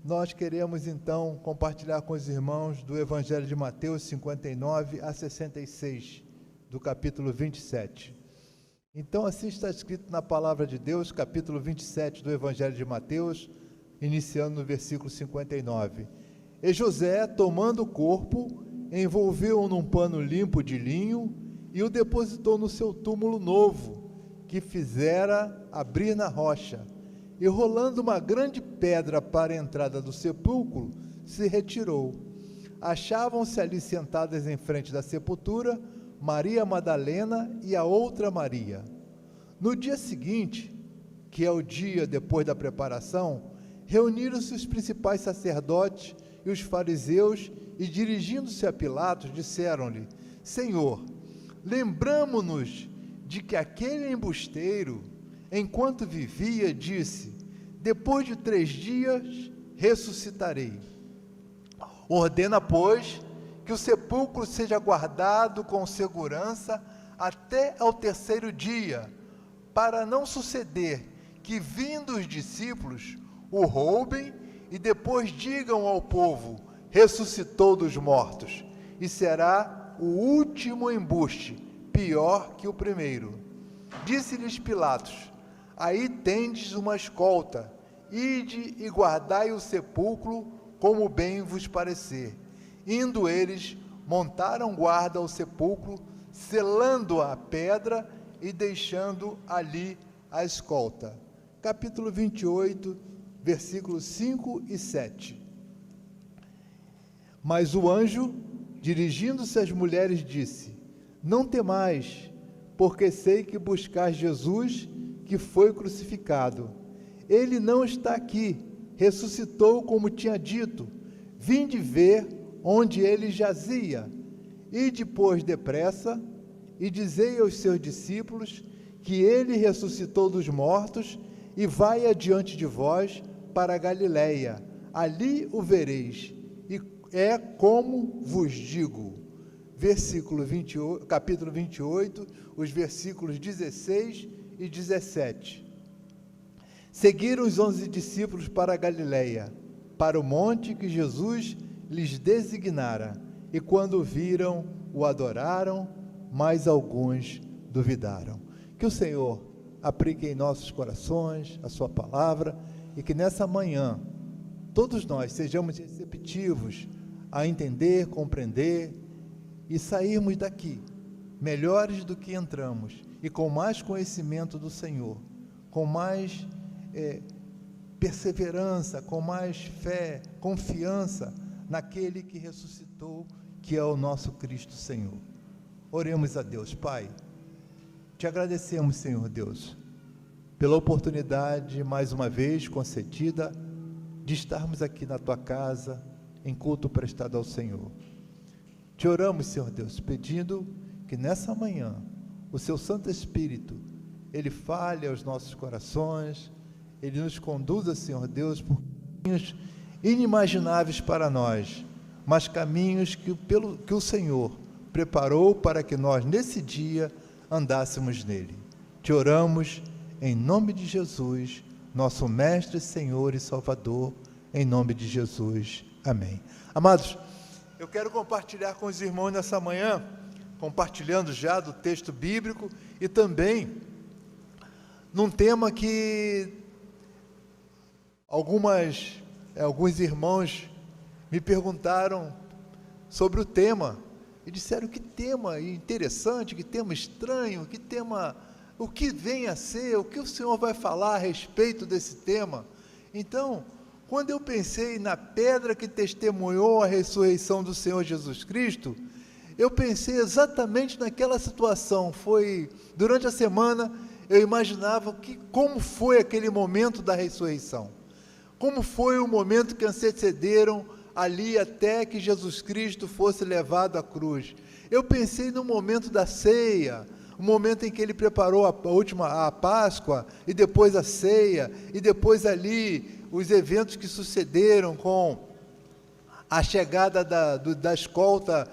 Nós queremos, então, compartilhar com os irmãos do Evangelho de Mateus 59 a 66, do capítulo 27. Então, assim está escrito na Palavra de Deus, capítulo 27 do Evangelho de Mateus, iniciando no versículo 59. E José, tomando o corpo, envolveu-o num pano limpo de linho e o depositou no seu túmulo novo, que fizera abrir na rocha. E rolando uma grande pedra para a entrada do sepulcro, se retirou. Achavam-se ali sentadas em frente da sepultura Maria Madalena e a outra Maria. No dia seguinte, que é o dia depois da preparação, reuniram-se os principais sacerdotes e os fariseus e, dirigindo-se a Pilatos, disseram-lhe: Senhor, lembramo-nos de que aquele embusteiro, enquanto vivia, disse: depois de 3 dias ressuscitarei. Ordena, pois, que o sepulcro seja guardado com segurança até ao 3º dia, para não suceder que, vindo os discípulos, o roubem e depois digam ao povo: ressuscitou dos mortos, e será o último embuste, pior que o primeiro. Disse-lhes Pilatos: aí tendes uma escolta, ide e guardai o sepulcro como bem vos parecer. Indo eles, montaram guarda ao sepulcro, selando a pedra e deixando ali a escolta. Capítulo 28, versículos 5 e 7. Mas o anjo, dirigindo-se às mulheres, disse: não temais, porque sei que buscais Jesus, que foi crucificado. Ele não está aqui, ressuscitou como tinha dito. Vinde ver onde ele jazia. E depois depressa, e dizei aos seus discípulos que ele ressuscitou dos mortos, e vai adiante de vós para a Galileia. Ali o vereis, e é como vos digo. Capítulo 28, os versículos 16 e 17. Seguiram os 11 discípulos para a Galileia, para o monte que Jesus lhes designara, e quando o viram, o adoraram, mas alguns duvidaram. Que o Senhor aplique em nossos corações a sua palavra, e que nessa manhã, todos nós sejamos receptivos a entender, compreender, e sairmos daqui melhores do que entramos, e com mais conhecimento do Senhor, com mais perseverança, com mais fé, confiança naquele que ressuscitou, que é o nosso Cristo Senhor. Oremos a Deus. Pai, te agradecemos, Senhor Deus, pela oportunidade mais uma vez concedida de estarmos aqui na tua casa em culto prestado ao Senhor. Te oramos, Senhor Deus, pedindo que nessa manhã o seu Santo Espírito, ele fale aos nossos corações, ele nos conduza, Senhor Deus, por caminhos inimagináveis para nós, mas caminhos que o Senhor preparou para que nós, nesse dia, andássemos nele. Te oramos em nome de Jesus, nosso Mestre, Senhor e Salvador, em nome de Jesus. Amém. Amados, eu quero compartilhar com os irmãos nessa manhã, compartilhando já do texto bíblico e também num tema que alguns irmãos me perguntaram sobre o tema e disseram: que tema interessante, que tema estranho, que tema, o que vem a ser, o que o Senhor vai falar a respeito desse tema? Então, quando eu pensei na pedra que testemunhou a ressurreição do Senhor Jesus Cristo, eu pensei exatamente naquela situação. Foi durante a semana, eu imaginava como foi aquele momento da ressurreição, como foi o momento que antecederam ali até que Jesus Cristo fosse levado à cruz. Eu pensei no momento da ceia, o momento em que ele preparou a Páscoa, e depois a ceia, e depois ali os eventos que sucederam com a chegada da escolta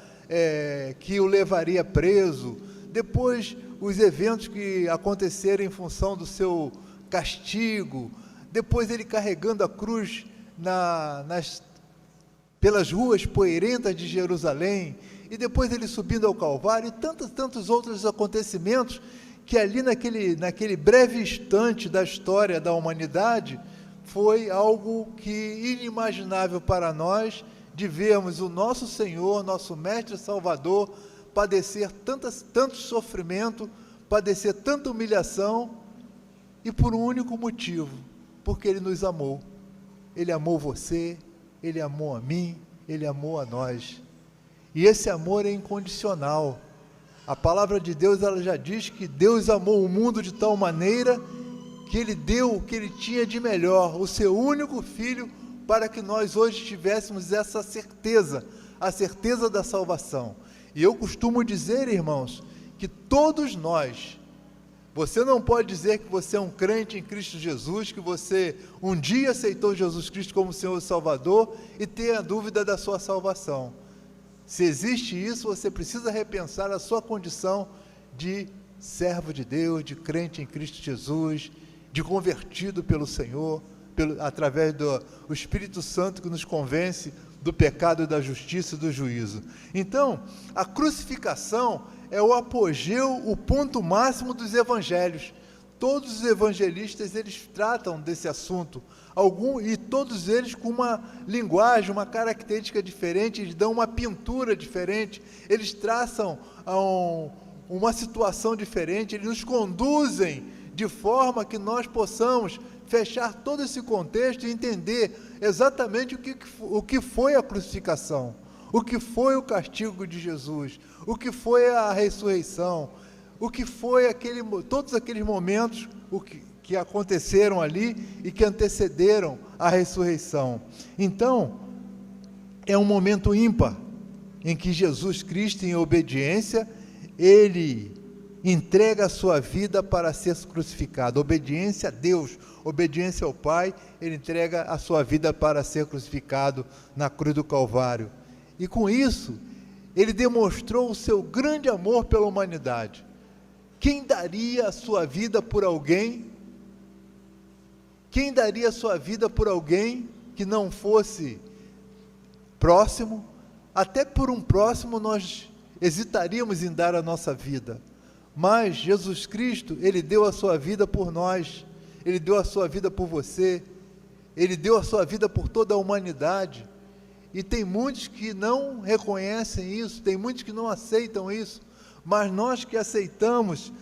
que o levaria preso, depois os eventos que aconteceram em função do seu castigo, depois ele carregando a cruz pelas ruas poeirentas de Jerusalém, e depois ele subindo ao Calvário, e tantos outros acontecimentos, que ali naquele breve instante da história da humanidade, foi algo que inimaginável para nós, de vermos o nosso Senhor, nosso Mestre Salvador, padecer tanto sofrimento, padecer tanta humilhação, e por um único motivo, porque Ele nos amou. Ele amou você, Ele amou a mim, Ele amou a nós. E esse amor é incondicional. A palavra de Deus, ela já diz que Deus amou o mundo de tal maneira que Ele deu o que Ele tinha de melhor, o seu único Filho, para que nós hoje tivéssemos essa certeza, a certeza da salvação. E eu costumo dizer, irmãos, que todos nós, você não pode dizer que você é um crente em Cristo Jesus, que você um dia aceitou Jesus Cristo como Senhor e Salvador e ter a dúvida da sua salvação. Se existe isso, você precisa repensar a sua condição de servo de Deus, de crente em Cristo Jesus, de convertido pelo Senhor, através do Espírito Santo que nos convence do pecado, da justiça e do juízo. Então, a crucificação é o apogeu, o ponto máximo dos evangelhos. Todos os evangelistas, eles tratam desse assunto, e todos eles com uma linguagem, uma característica diferente, eles dão uma pintura diferente, eles traçam uma situação diferente, eles nos conduzem de forma que nós possamos fechar todo esse contexto e entender exatamente o que foi a crucificação, o que foi o castigo de Jesus, o que foi a ressurreição, o que foi todos aqueles momentos que aconteceram ali e que antecederam a ressurreição. Então, é um momento ímpar em que Jesus Cristo, em obediência, Ele entrega a sua vida para ser crucificado. Obediência a Deus, obediência ao Pai, Ele entrega a sua vida para ser crucificado na cruz do Calvário. E com isso, Ele demonstrou o seu grande amor pela humanidade. Quem daria a sua vida por alguém? Quem daria a sua vida por alguém que não fosse próximo? Até por um próximo nós hesitaríamos em dar a nossa vida. Mas Jesus Cristo, Ele deu a sua vida por nós, Ele deu a sua vida por você, Ele deu a sua vida por toda a humanidade. E tem muitos que não reconhecem isso, tem muitos que não aceitam isso, mas nós que aceitamos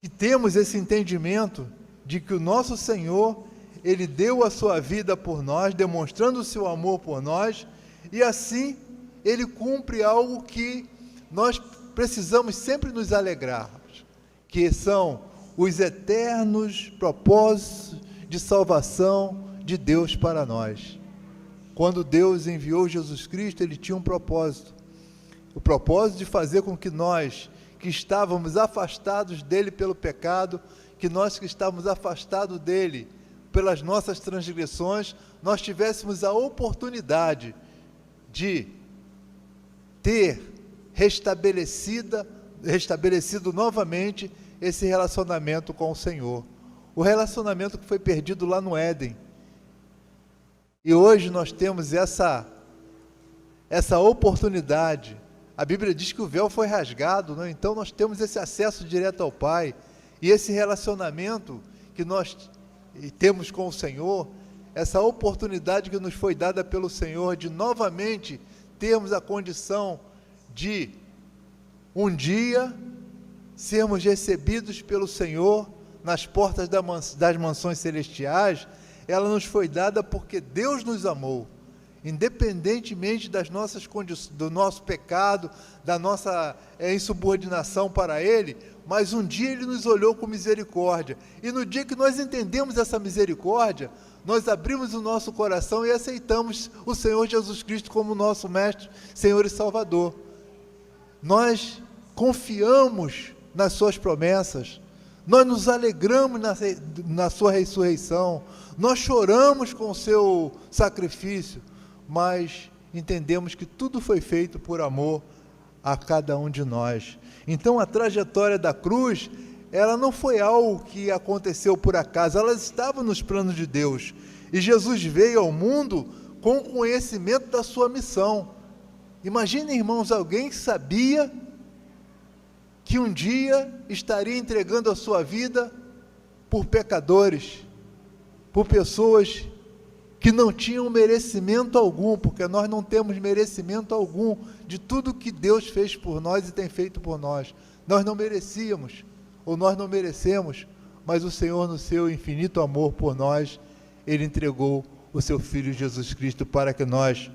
que temos esse entendimento de que o nosso Senhor, Ele deu a sua vida por nós, demonstrando o seu amor por nós, e assim Ele cumpre algo que nós precisamos sempre nos alegrarmos, que são os eternos propósitos de salvação de Deus para nós. Quando Deus enviou Jesus Cristo, Ele tinha um propósito, o propósito de fazer com que nós, que estávamos afastados dEle pelo pecado, que nós que estávamos afastados dEle pelas nossas transgressões, nós tivéssemos a oportunidade de ter restabelecido novamente esse relacionamento com o Senhor. O relacionamento que foi perdido lá no Éden. E hoje nós temos essa oportunidade. A Bíblia diz que o véu foi rasgado, né? Então nós temos esse acesso direto ao Pai. E esse relacionamento que nós temos com o Senhor, essa oportunidade que nos foi dada pelo Senhor de novamente termos a condição de um dia sermos recebidos pelo Senhor nas portas das mansões celestiais, ela nos foi dada porque Deus nos amou, independentemente das nossas condições, do nosso pecado, da nossa insubordinação para Ele, mas um dia Ele nos olhou com misericórdia, e no dia que nós entendemos essa misericórdia, nós abrimos o nosso coração e aceitamos o Senhor Jesus Cristo como nosso Mestre, Senhor e Salvador. Nós confiamos nas suas promessas, nós nos alegramos na sua ressurreição, nós choramos com o seu sacrifício, mas entendemos que tudo foi feito por amor a cada um de nós. Então a trajetória da cruz ela não foi algo que aconteceu por acaso, ela estava nos planos de Deus. E Jesus veio ao mundo com o conhecimento da sua missão. Imaginem, irmãos, alguém que sabia que um dia estaria entregando a sua vida por pecadores, por pessoas que não tinham merecimento algum, porque nós não temos merecimento algum de tudo que Deus fez por nós e tem feito por nós. Nós não merecíamos, ou nós não merecemos, mas o Senhor, no seu infinito amor por nós, Ele entregou o seu Filho Jesus Cristo para que nós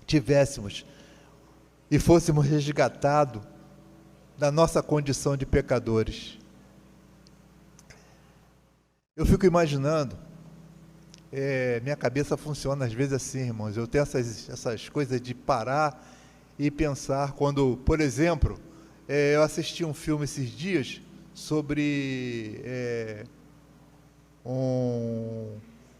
tivéssemos e fôssemos resgatados da nossa condição de pecadores. Eu fico imaginando, minha cabeça funciona às vezes assim, irmãos, eu tenho essas coisas de parar e pensar, quando, por exemplo, eu assisti um filme esses dias sobre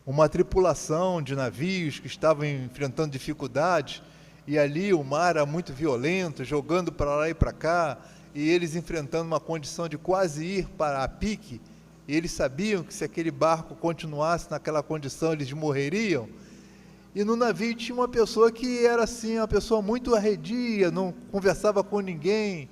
uma tripulação de navios que estavam enfrentando dificuldades, e ali o mar era muito violento, jogando para lá e para cá, e eles enfrentando uma condição de quase ir para a pique, e eles sabiam que se aquele barco continuasse naquela condição, eles morreriam. E no navio tinha uma pessoa que era assim, uma pessoa muito arredia, não conversava com ninguém,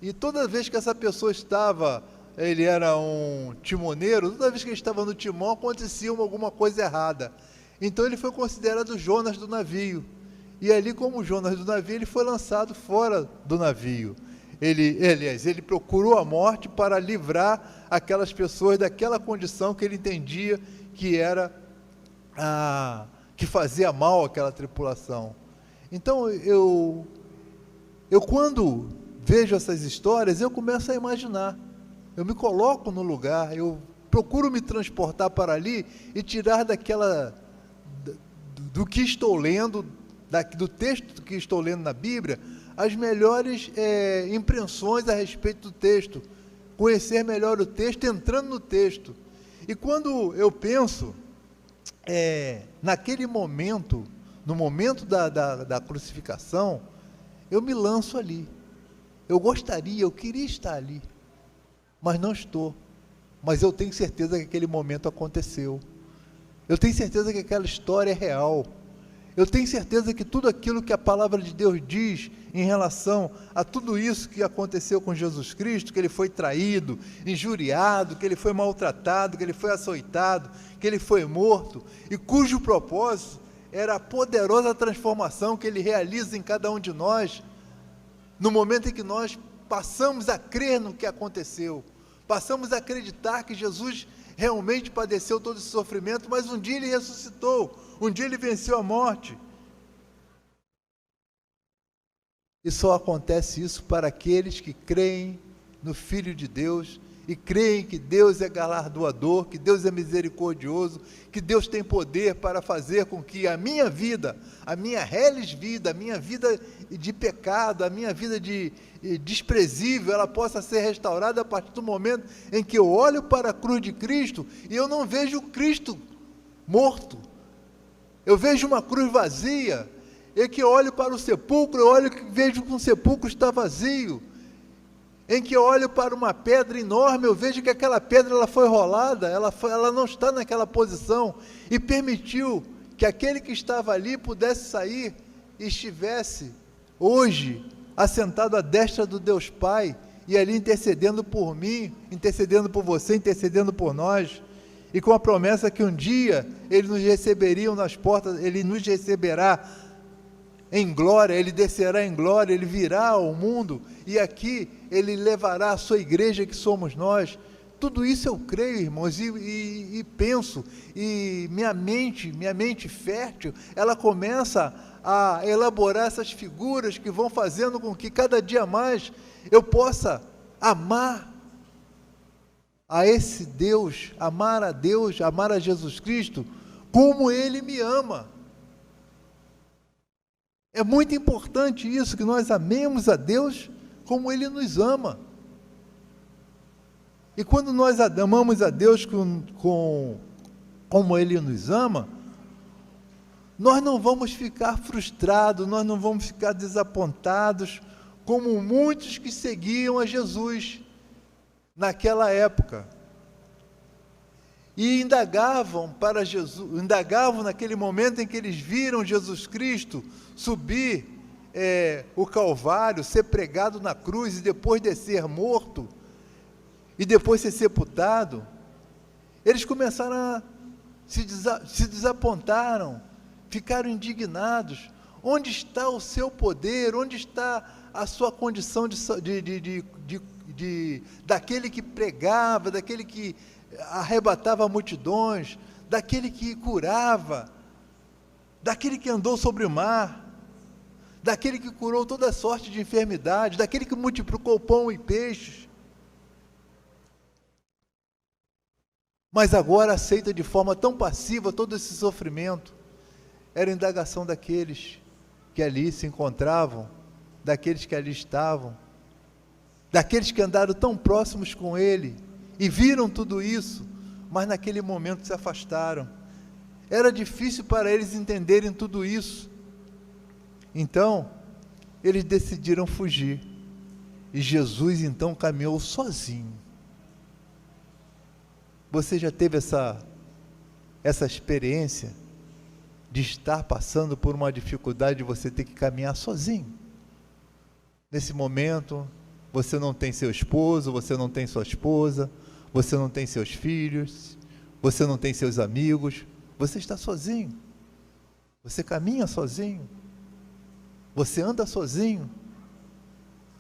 e toda vez que essa pessoa estava, ele era um timoneiro, toda vez que ele estava no timão, acontecia alguma coisa errada. Então ele foi considerado Jonas do navio, e ali, como Jonas do navio, ele foi lançado fora do navio. Ele procurou a morte para livrar aquelas pessoas daquela condição que ele entendia que era que fazia mal àquela tripulação. Então, eu quando vejo essas histórias, eu começo a imaginar, eu me coloco no lugar, eu procuro me transportar para ali e tirar do que estou lendo, do texto que estou lendo na Bíblia, as melhores impressões a respeito do texto, conhecer melhor o texto, entrando no texto. E quando eu penso, naquele momento, no momento da crucificação, eu me lanço ali. Eu queria estar ali, mas não estou. Mas eu tenho certeza que aquele momento aconteceu. Eu tenho certeza que aquela história é real. Eu tenho certeza que tudo aquilo que a palavra de Deus diz em relação a tudo isso que aconteceu com Jesus Cristo, que ele foi traído, injuriado, que ele foi maltratado, que ele foi açoitado, que ele foi morto, e cujo propósito era a poderosa transformação que ele realiza em cada um de nós, no momento em que nós passamos a crer no que aconteceu, passamos a acreditar que Jesus realmente padeceu todo esse sofrimento, mas um dia ele ressuscitou, um dia ele venceu a morte. E só acontece isso para aqueles que creem no Filho de Deus e creem que Deus é galardoador, que Deus é misericordioso, que Deus tem poder para fazer com que a minha vida, a minha reles vida, a minha vida de pecado, a minha vida de desprezível, ela possa ser restaurada a partir do momento em que eu olho para a cruz de Cristo e eu não vejo Cristo morto, eu vejo uma cruz vazia, e que eu olho para o sepulcro, vejo que o sepulcro está vazio, em que eu olho para uma pedra enorme, eu vejo que aquela pedra ela foi rolada, ela não está naquela posição, e permitiu que aquele que estava ali pudesse sair e estivesse hoje assentado à destra do Deus Pai, e ali intercedendo por mim, intercedendo por você, intercedendo por nós, e com a promessa que um dia Ele nos receberia nas portas, Ele nos receberá em glória, Ele descerá em glória, Ele virá ao mundo, e aqui Ele levará a sua igreja que somos nós. Tudo isso eu creio, irmãos, e penso, e minha mente fértil, ela começa a elaborar essas figuras que vão fazendo com que cada dia mais eu possa amar a esse Deus, amar a Jesus Cristo, como Ele me ama. É muito importante isso, que nós amemos a Deus como Ele nos ama. E quando nós amamos a Deus como Ele nos ama, nós não vamos ficar frustrados, nós não vamos ficar desapontados, como muitos que seguiam a Jesus naquela época. E indagavam para Jesus, indagavam naquele momento em que eles viram Jesus Cristo subir o Calvário, ser pregado na cruz e depois descer morto, e depois ser sepultado. Eles começaram a se desapontaram, ficaram indignados. Onde está o seu poder? Onde está a sua condição daquele que pregava, daquele que arrebatava multidões, daquele que curava, daquele que andou sobre o mar, daquele que curou toda sorte de enfermidade, daquele que multiplicou pão e peixes? Mas agora aceita de forma tão passiva todo esse sofrimento. Era a indagação daqueles que ali se encontravam, daqueles que ali estavam, daqueles que andaram tão próximos com ele e viram tudo isso, mas naquele momento se afastaram. Era difícil para eles entenderem tudo isso. Então, eles decidiram fugir. E Jesus então caminhou sozinho. Você já teve essa experiência de estar passando por uma dificuldade de você ter que caminhar sozinho? Nesse momento, você não tem seu esposo, você não tem sua esposa, você não tem seus filhos, você não tem seus amigos, você está sozinho, você caminha sozinho, você anda sozinho,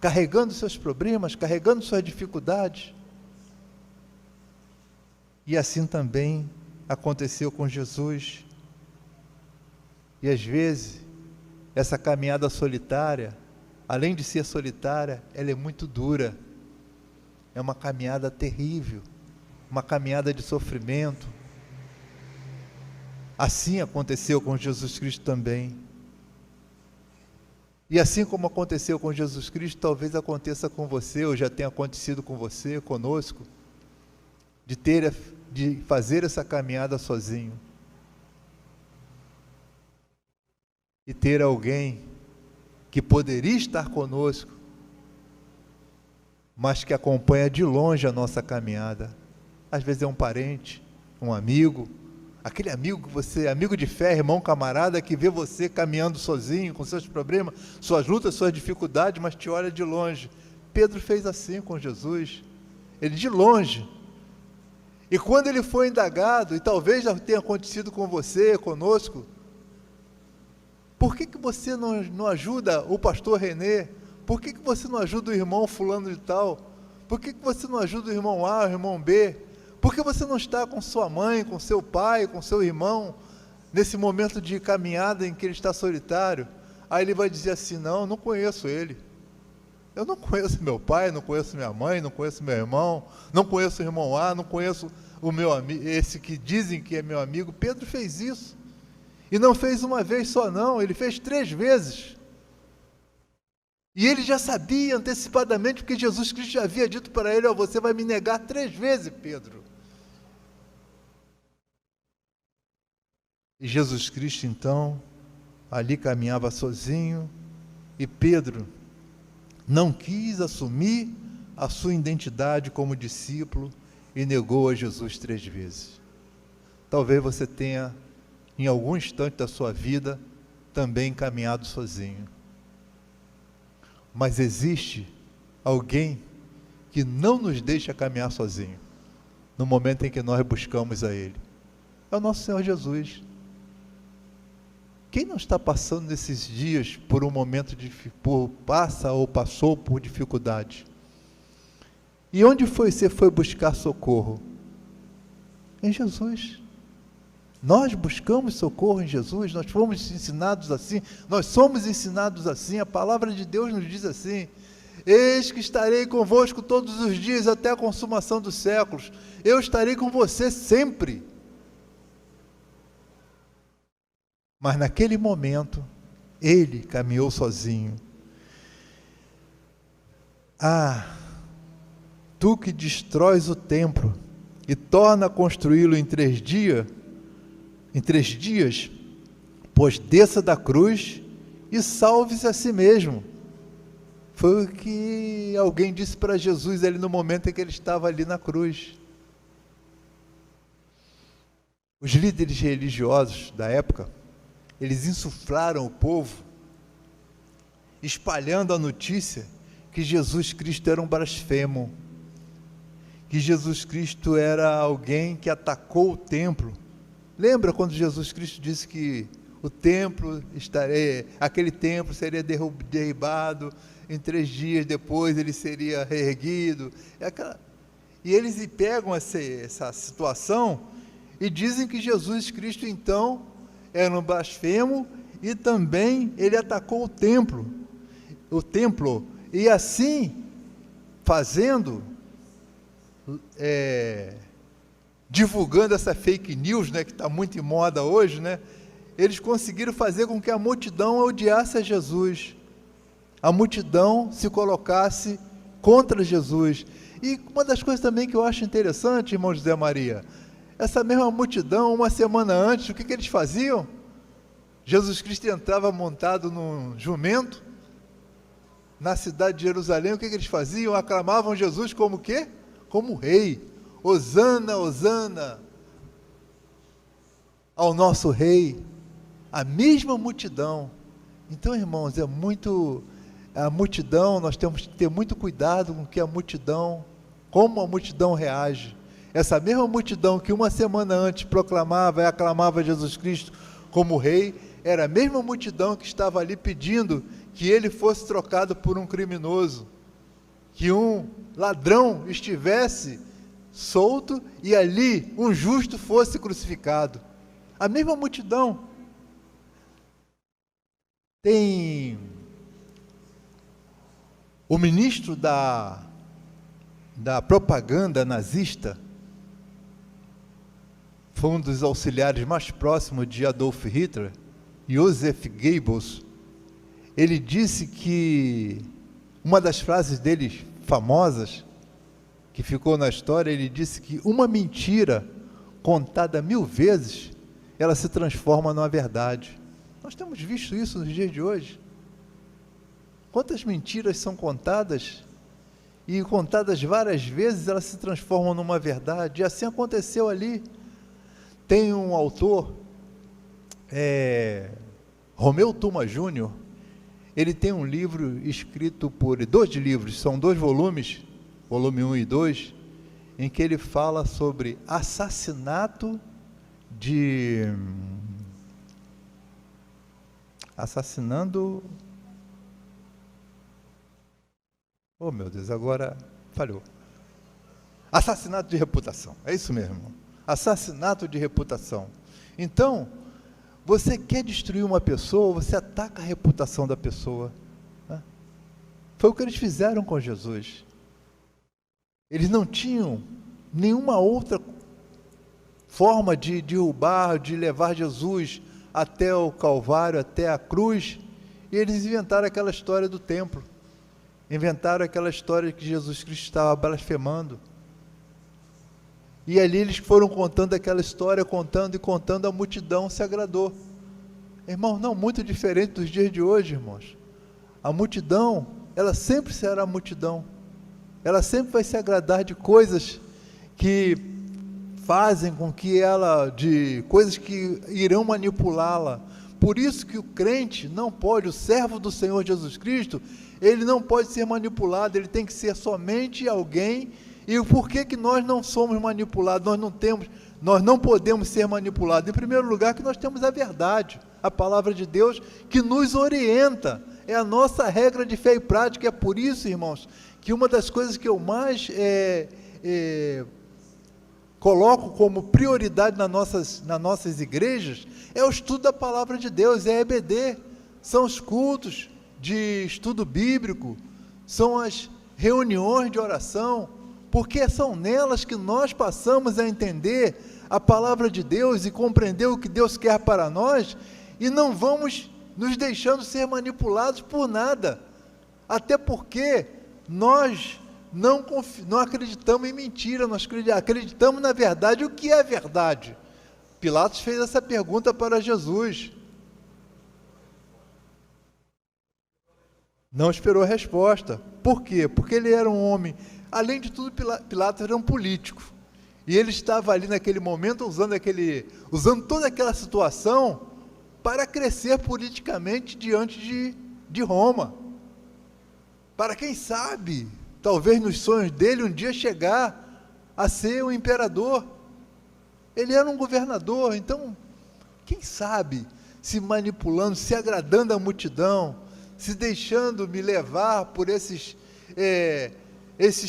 carregando seus problemas, carregando suas dificuldades. E assim também aconteceu com Jesus. E às vezes, essa caminhada solitária, além de ser solitária, ela é muito dura. É uma caminhada terrível, uma caminhada de sofrimento. Assim aconteceu com Jesus Cristo também. E assim como aconteceu com Jesus Cristo, talvez aconteça com você, ou já tenha acontecido com você, conosco, de fazer essa caminhada sozinho. E ter alguém que poderia estar conosco, mas que acompanha de longe a nossa caminhada. Às vezes é um parente, um amigo, aquele amigo que você, amigo de fé, irmão, camarada, que vê você caminhando sozinho, com seus problemas, suas lutas, suas dificuldades, mas te olha de longe. Pedro fez assim com Jesus, ele de longe. E quando ele foi indagado, e talvez já tenha acontecido com você, conosco, por que você não ajuda o pastor Renê? Por que você não ajuda o irmão fulano de tal? Por que você não ajuda o irmão A, o irmão B? Por que você não está com sua mãe, com seu pai, com seu irmão, nesse momento de caminhada em que ele está solitário? Aí ele vai dizer assim, não conheço ele. Eu não conheço meu pai, não conheço minha mãe, não conheço meu irmão, não conheço o irmão A, não conheço o meu amigo, esse que dizem que é meu amigo. Pedro fez isso. E não fez uma vez só não, ele fez 3 vezes. E ele já sabia antecipadamente, porque Jesus Cristo já havia dito para ele, você vai me negar 3 vezes, Pedro. E Jesus Cristo então, ali caminhava sozinho, e Pedro não quis assumir a sua identidade como discípulo, e negou a Jesus 3 vezes. Talvez você tenha, em algum instante da sua vida, também caminhado sozinho. Mas existe alguém que não nos deixa caminhar sozinho, no momento em que nós buscamos a Ele. É o nosso Senhor Jesus. Quem não está passando nesses dias por um momento passa ou passou por dificuldade? E onde você foi buscar socorro? Em Jesus. Nós buscamos socorro em Jesus, nós fomos ensinados assim, nós somos ensinados assim, a palavra de Deus nos diz assim, eis que estarei convosco todos os dias até a consumação dos séculos, eu estarei com você sempre. Mas naquele momento, ele caminhou sozinho. Tu que destróis o templo e torna a construí-lo em 3 dias, pois desça da cruz e salve-se a si mesmo. Foi o que alguém disse para Jesus ali no momento em que ele estava ali na cruz. Os líderes religiosos da época, eles insuflaram o povo, espalhando a notícia que Jesus Cristo era um blasfemo, que Jesus Cristo era alguém que atacou o templo. Lembra quando Jesus Cristo disse que o templo aquele templo seria derribado, em 3 dias depois ele seria reerguido? E eles pegam essa situação e dizem que Jesus Cristo então era um blasfemo e também ele atacou o templo, e assim fazendo, divulgando essa fake news, né, que está muito em moda hoje, né, eles conseguiram fazer com que a multidão odiasse a Jesus, a multidão se colocasse contra Jesus. E uma das coisas também que eu acho interessante, irmão José Maria, essa mesma multidão, uma semana antes, o que eles faziam? Jesus Cristo entrava montado num jumento, na cidade de Jerusalém, o que eles faziam? Aclamavam Jesus como o quê? Como rei. Hosana, Hosana ao nosso rei. A mesma multidão. Então, irmãos, a multidão, nós temos que ter muito cuidado com como a multidão reage. Essa mesma multidão que uma semana antes proclamava e aclamava Jesus Cristo como rei, era a mesma multidão que estava ali pedindo que ele fosse trocado por um criminoso, que um ladrão estivesse solto e ali um justo fosse crucificado. A mesma multidão. Tem o ministro da propaganda nazista, foi um dos auxiliares mais próximos de Adolf Hitler, Joseph Goebbels. Ele disse que, uma das frases dele famosas, que ficou na história, ele disse que uma mentira contada 1000 vezes, ela se transforma numa verdade. Nós temos visto isso nos dias de hoje. Quantas mentiras são contadas, e contadas várias vezes, elas se transformam numa verdade, e assim aconteceu ali. Tem um autor, Romeu Tuma Júnior, ele tem um livro escrito por 2 livros, são 2 volumes, volume 1 e 2, em que ele fala sobre assassinando, oh meu Deus, agora falhou, assassinato de reputação, é isso mesmo, assassinato de reputação. Então, você quer destruir uma pessoa, você ataca a reputação da pessoa, né? Foi o que eles fizeram com Jesus. Eles não tinham nenhuma outra forma de derrubar, de levar Jesus até o Calvário, até a cruz, e eles inventaram aquela história do templo, inventaram aquela história que Jesus Cristo estava blasfemando, e ali eles foram contando aquela história, contando e contando, a multidão se agradou. Irmãos, não muito diferente dos dias de hoje, irmãos. A multidão, ela sempre será a multidão, ela sempre vai se agradar de coisas que fazem com que de coisas que irão manipulá-la. Por isso que o crente não pode, o servo do Senhor Jesus Cristo, ele não pode ser manipulado, ele tem que ser somente alguém. E por que nós não somos manipulados? Nós não podemos ser manipulados. Em primeiro lugar, que nós temos a verdade, a palavra de Deus, que nos orienta, é a nossa regra de fé e prática. É por isso, irmãos, que uma das coisas que eu mais coloco como prioridade nas nossas igrejas, é o estudo da palavra de Deus, é a EBD, são os cultos de estudo bíblico, são as reuniões de oração, porque são nelas que nós passamos a entender a palavra de Deus e compreender o que Deus quer para nós, e não vamos nos deixando ser manipulados por nada, até porque nós não acreditamos em mentira, nós acreditamos na verdade. O que é verdade? Pilatos fez essa pergunta para Jesus. Não esperou a resposta. Por quê? Porque ele era um homem, além de tudo, Pilatos era um político. E ele estava ali naquele momento usando toda aquela situação para crescer politicamente diante de Roma. Para quem sabe, talvez nos sonhos dele um dia chegar a ser um imperador. Ele era um governador, então, quem sabe, se manipulando, se agradando à multidão, se deixando me levar por esses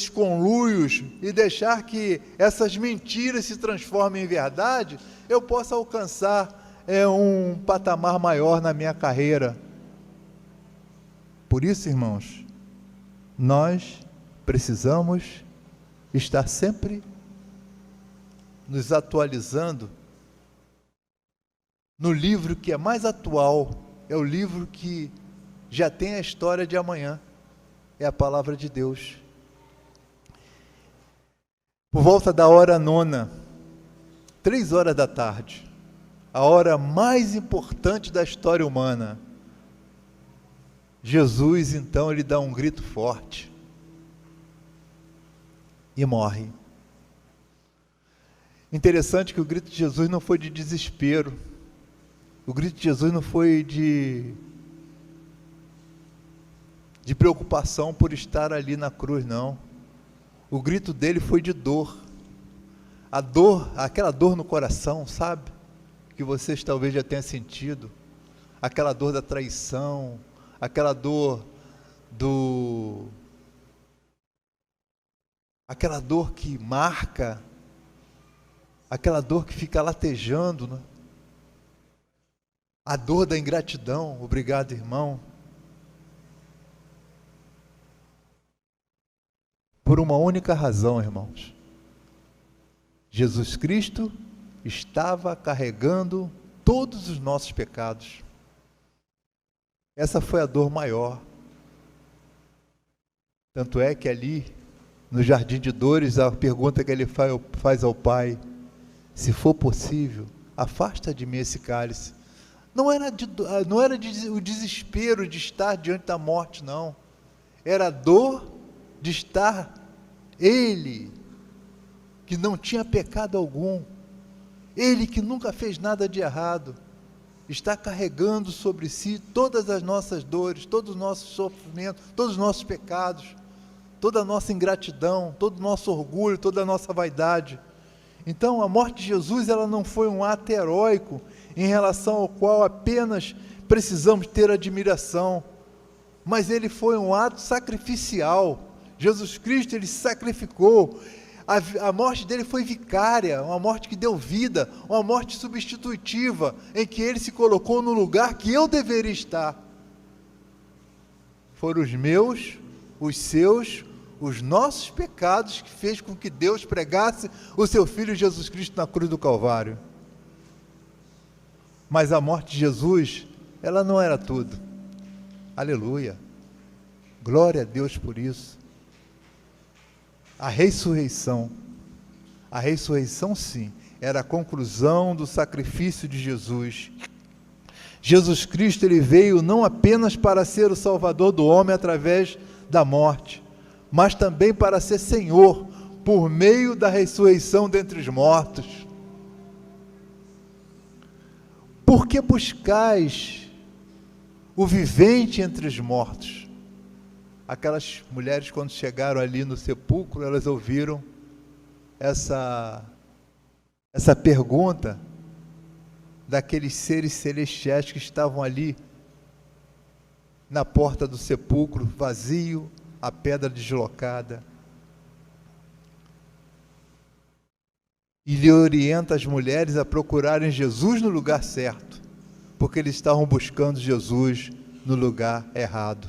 conluios e deixar que essas mentiras se transformem em verdade, eu possa alcançar um patamar maior na minha carreira. Por isso, irmãos, nós precisamos estar sempre nos atualizando no livro que é mais atual, é o livro que já tem a história de amanhã, é a palavra de Deus. Por volta da hora 9, 3 horas da tarde, a hora mais importante da história humana, Jesus, então, ele dá um grito forte e morre. Interessante que o grito de Jesus não foi de desespero, o grito de Jesus não foi de preocupação por estar ali na cruz, não. O grito dele foi de dor. A dor, aquela dor no coração, sabe? Que vocês talvez já tenham sentido. Aquela dor da traição, aquela dor aquela dor que marca, aquela dor que fica latejando, né? A dor da ingratidão. Obrigado, irmão. Por uma única razão, irmãos. Jesus Cristo estava carregando todos os nossos pecados. Essa foi a dor maior. Tanto é que ali, no Jardim de Dores, a pergunta que ele faz ao Pai: se for possível, afasta de mim esse cálice. Não era o desespero de estar diante da morte, não. Era a dor de estar ele, que não tinha pecado algum, ele que nunca fez nada de errado, está carregando sobre si todas as nossas dores, todos os nossos sofrimentos, todos os nossos pecados, toda a nossa ingratidão, todo o nosso orgulho, toda a nossa vaidade. Então, a morte de Jesus, ela não foi um ato heróico, em relação ao qual apenas precisamos ter admiração, mas ele foi um ato sacrificial. Jesus Cristo, ele se sacrificou. A morte dele foi vicária, uma morte que deu vida, uma morte substitutiva, em que ele se colocou no lugar que eu deveria estar. Foram os meus, os seus, os nossos pecados que fez com que Deus pregasse o seu Filho Jesus Cristo na cruz do Calvário. Mas a morte de Jesus, ela não era tudo. Aleluia. Glória a Deus por isso. A ressurreição sim, era a conclusão do sacrifício de Jesus. Jesus Cristo, ele veio não apenas para ser o Salvador do homem através da morte, mas também para ser Senhor, por meio da ressurreição dentre os mortos. Por que buscais o vivente entre os mortos? Aquelas mulheres, quando chegaram ali no sepulcro, elas ouviram essa pergunta daqueles seres celestiais que estavam ali na porta do sepulcro, vazio, a pedra deslocada. E lhe orienta as mulheres a procurarem Jesus no lugar certo, porque eles estavam buscando Jesus no lugar errado.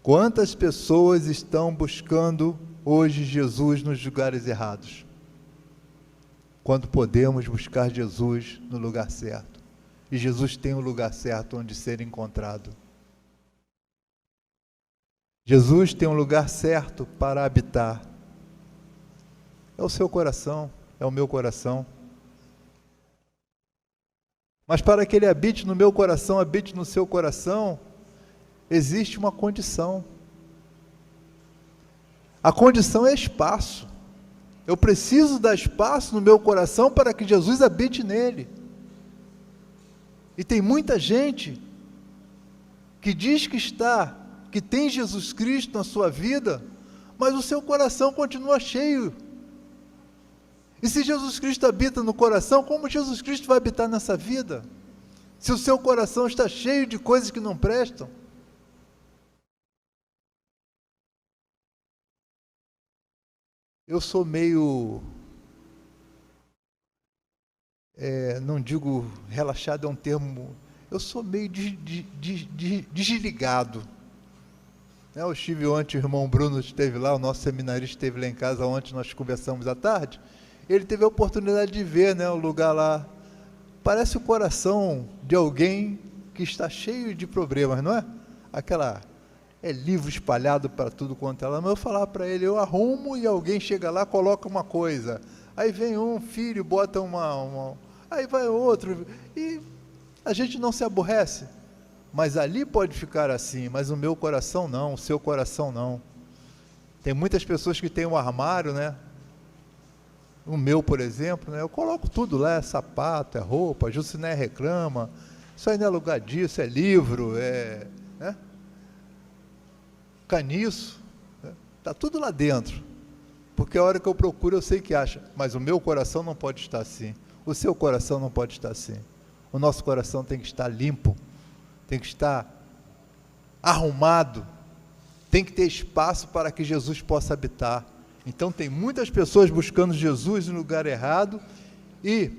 Quantas pessoas estão buscando hoje Jesus nos lugares errados, quando podemos buscar Jesus no lugar certo? E Jesus tem um lugar certo onde ser encontrado. Jesus tem um lugar certo para habitar. É o seu coração, é o meu coração. Mas para que ele habite no meu coração, habite no seu coração, existe uma condição. A condição é espaço. Eu preciso dar espaço no meu coração para que Jesus habite nele. E tem muita gente que diz que tem Jesus Cristo na sua vida, mas o seu coração continua cheio. E se Jesus Cristo habita no coração, como Jesus Cristo vai habitar nessa vida? Se o seu coração está cheio de coisas que não prestam? Eu sou meio, não digo relaxado, é um termo, eu sou meio desligado. Eu estive ontem, o irmão Bruno esteve lá, o nosso seminarista esteve lá em casa ontem, nós conversamos à tarde, ele teve a oportunidade de ver, o lugar lá. Parece o coração de alguém que está cheio de problemas, não é? Livro espalhado para tudo quanto é lá, mas eu falar para ele, eu arrumo e alguém chega lá, coloca uma coisa, aí vem um filho, bota aí vai outro, e a gente não se aborrece, mas ali pode ficar assim, mas o meu coração não, o seu coração não. Tem muitas pessoas que têm um armário, o meu, por exemplo, eu coloco tudo lá, é sapato, é roupa, a Juciné reclama, isso aí não é lugar disso, é livro, caniço, está tudo lá dentro, porque a hora que eu procuro eu sei que acha, mas o meu coração não pode estar assim, o seu coração não pode estar assim, o nosso coração tem que estar limpo, tem que estar arrumado, tem que ter espaço para que Jesus possa habitar. Então tem muitas pessoas buscando Jesus no lugar errado e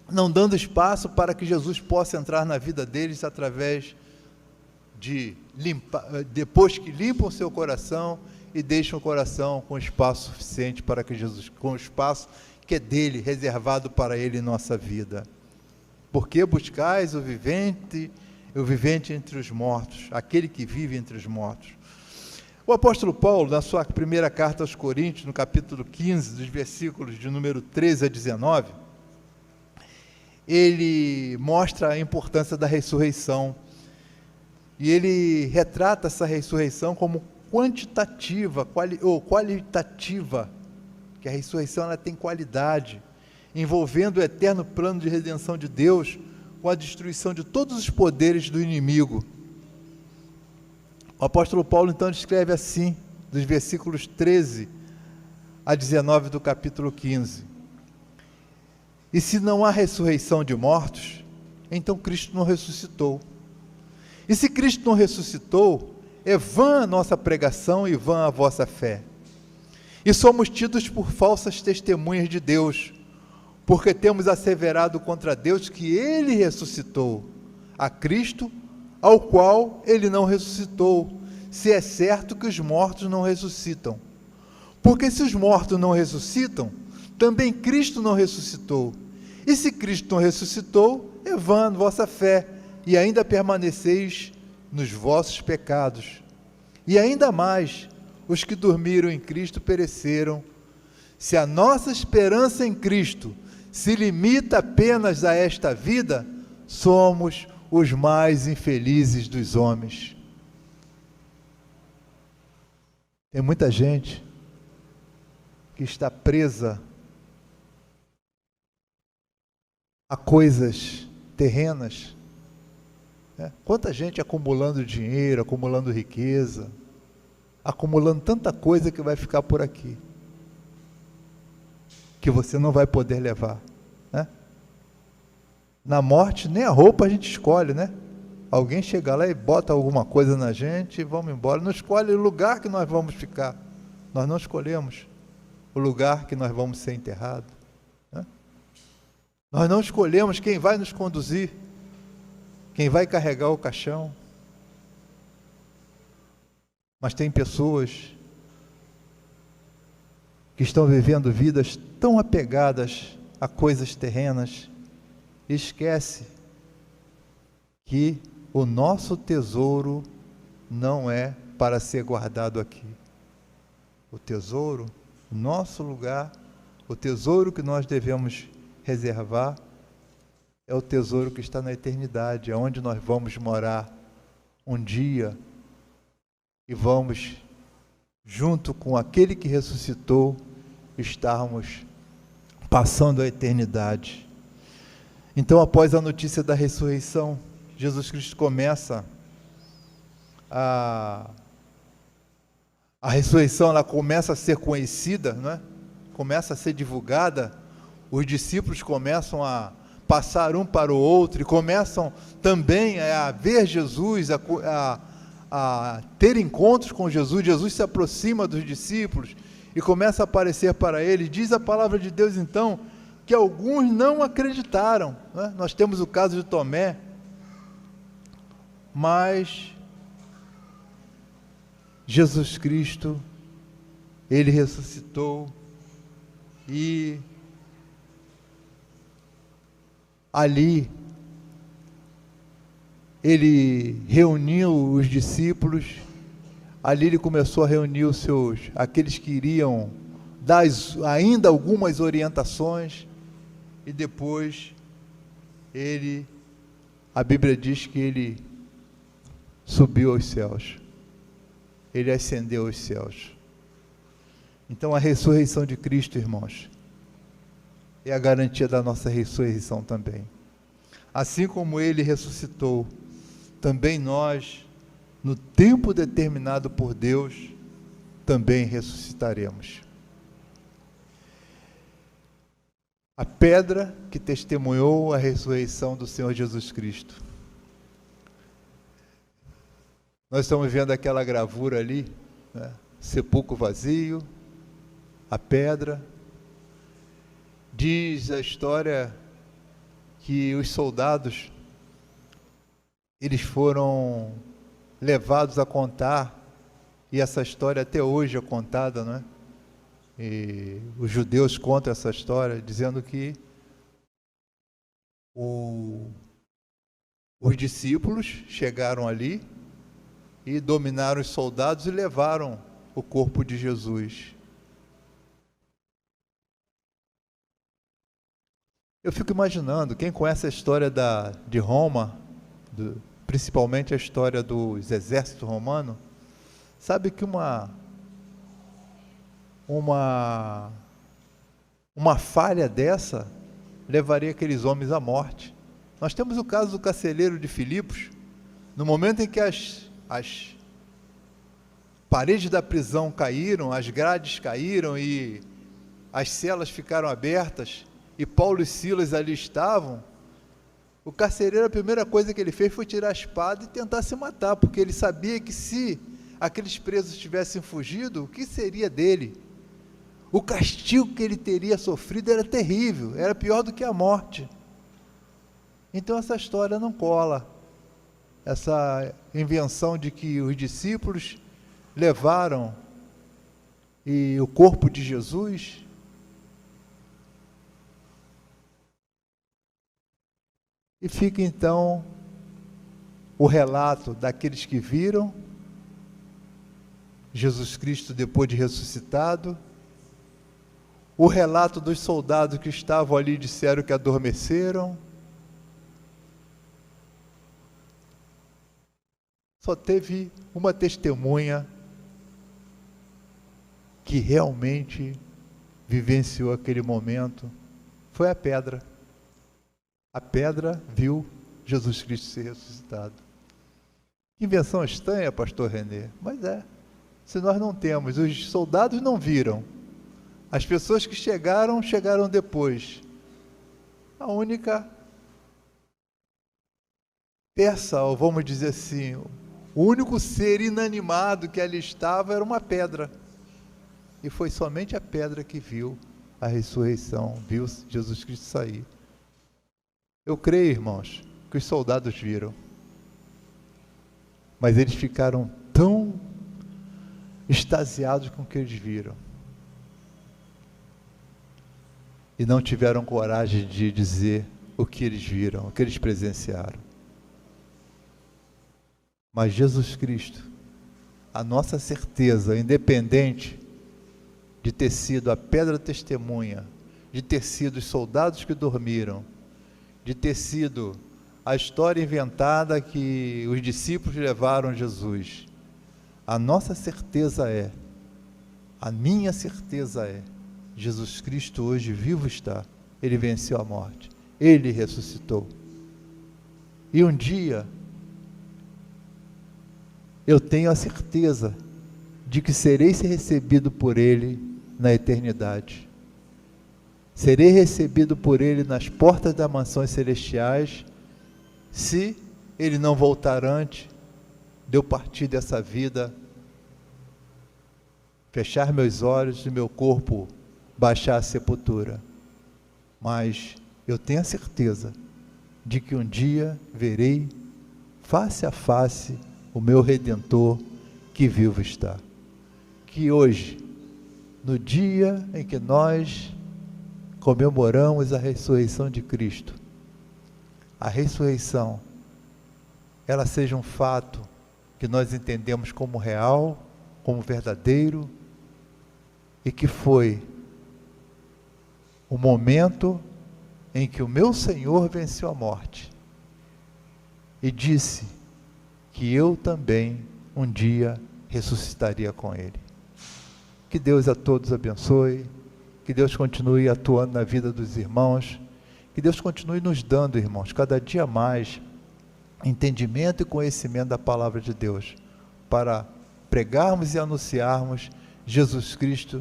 não dando espaço para que Jesus possa entrar na vida deles através de limpar, depois que limpam o seu coração e deixam o coração com espaço suficiente para que Jesus, com o espaço que é dele, reservado para ele em nossa vida. Porque buscais o vivente entre os mortos, aquele que vive entre os mortos. O apóstolo Paulo, na sua primeira carta aos Coríntios, no capítulo 15, dos versículos de número 13 a 19, ele mostra a importância da ressurreição. E ele retrata essa ressurreição como quantitativa ou qualitativa, que a ressurreição ela tem qualidade, envolvendo o eterno plano de redenção de Deus com a destruição de todos os poderes do inimigo. O apóstolo Paulo então escreve assim, dos versículos 13 a 19 do capítulo 15. E se não há ressurreição de mortos, então Cristo não ressuscitou. E se Cristo não ressuscitou, é vã a nossa pregação e vã a vossa fé. E somos tidos por falsas testemunhas de Deus, porque temos asseverado contra Deus que Ele ressuscitou a Cristo, ao qual Ele não ressuscitou, se é certo que os mortos não ressuscitam. Porque se os mortos não ressuscitam, também Cristo não ressuscitou. E se Cristo não ressuscitou, é vã a vossa fé, e ainda permaneceis nos vossos pecados. E ainda mais, os que dormiram em Cristo pereceram. Se a nossa esperança em Cristo se limita apenas a esta vida, somos os mais infelizes dos homens. Tem muita gente que está presa a coisas terrenas. Quanta gente acumulando dinheiro, acumulando riqueza, acumulando tanta coisa que vai ficar por aqui, que você não vai poder levar. Na morte, nem a roupa a gente escolhe, Alguém chega lá e bota alguma coisa na gente e vamos embora. Não escolhe o lugar que nós vamos ficar. Nós não escolhemos o lugar que nós vamos ser enterrados. Nós não escolhemos quem vai nos conduzir, quem vai carregar o caixão. Mas tem pessoas que estão vivendo vidas tão apegadas a coisas terrenas, e esquece que o nosso tesouro não é para ser guardado aqui. O tesouro, o nosso lugar, o tesouro que nós devemos reservar, é o tesouro que está na eternidade, é onde nós vamos morar um dia e vamos, junto com aquele que ressuscitou, estarmos passando a eternidade. Então, após a notícia da ressurreição, Jesus Cristo começa a ressurreição, ela começa a ser conhecida, né? Começa a ser divulgada, os discípulos começam a passar um para o outro e começam também a ver Jesus, a ter encontros com Jesus. Jesus se aproxima dos discípulos e começa a aparecer para eles. Diz a palavra de Deus, então, que alguns não acreditaram, né? Nós temos o caso de Tomé, mas Jesus Cristo, Ele ressuscitou e ali Ele reuniu os discípulos, ali Ele começou a reunir aqueles que iriam dar ainda algumas orientações, e depois a Bíblia diz que Ele subiu aos céus, Ele ascendeu aos céus. Então a ressurreição de Cristo, irmãos, é a garantia da nossa ressurreição também. Assim como Ele ressuscitou, também nós, no tempo determinado por Deus, também ressuscitaremos. A pedra que testemunhou a ressurreição do Senhor Jesus Cristo. Nós estamos vendo aquela gravura ali, né? Sepulcro vazio, a pedra. Diz a história que os soldados, eles foram levados a contar, e essa história até hoje é contada, né? E os judeus contam essa história, dizendo que os discípulos chegaram ali e dominaram os soldados e levaram o corpo de Jesus. Eu fico imaginando, quem conhece a história de Roma, principalmente a história dos exércitos romanos, sabe que uma falha dessa levaria aqueles homens à morte. Nós temos o caso do carcereiro de Filipos. No momento em que as paredes da prisão caíram, as grades caíram e as celas ficaram abertas, e Paulo e Silas ali estavam, o carcereiro, a primeira coisa que ele fez foi tirar a espada e tentar se matar, porque ele sabia que se aqueles presos tivessem fugido, o que seria dele? O castigo que ele teria sofrido era terrível, era pior do que a morte. Então essa história não cola, essa invenção de que os discípulos levaram o corpo de Jesus. E fica então o relato daqueles que viram Jesus Cristo depois de ressuscitado, o relato dos soldados que estavam ali e disseram que adormeceram. Só teve uma testemunha que realmente vivenciou aquele momento, foi a pedra. A pedra viu Jesus Cristo ser ressuscitado. Que invenção estranha, pastor Renê, mas se nós não temos, os soldados não viram, as pessoas que chegaram depois. A única peça, ou vamos dizer assim, o único ser inanimado que ali estava era uma pedra. E foi somente a pedra que viu a ressurreição, viu Jesus Cristo sair. Eu creio, irmãos, que os soldados viram, mas eles ficaram tão extasiados com o que eles viram e não tiveram coragem de dizer o que eles viram, o que eles presenciaram. Mas Jesus Cristo, a nossa certeza, independente de ter sido a pedra testemunha, de ter sido os soldados que dormiram, de ter sido a história inventada que os discípulos levaram Jesus, A nossa certeza é, a minha certeza é, Jesus Cristo hoje vivo está. Ele venceu a morte. Ele ressuscitou. E um dia, eu tenho a certeza de que serei recebido por Ele na eternidade. Serei recebido por Ele nas portas das mansões celestiais, se Ele não voltar antes de eu partir dessa vida, fechar meus olhos e meu corpo baixar a sepultura. Mas eu tenho a certeza de que um dia verei face a face o meu Redentor que vivo está. Que hoje, no dia em que nós comemoramos a ressurreição de Cristo, a ressurreição, ela seja um fato que nós entendemos como real, como verdadeiro, e que foi o momento em que o meu Senhor venceu a morte e disse que eu também um dia ressuscitaria com Ele. Que Deus a todos abençoe, que Deus continue atuando na vida dos irmãos, que Deus continue nos dando, irmãos, cada dia mais entendimento e conhecimento da palavra de Deus, para pregarmos e anunciarmos Jesus Cristo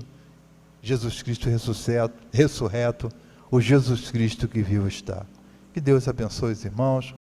ressurreto, o Jesus Cristo que vivo está. Que Deus abençoe os irmãos.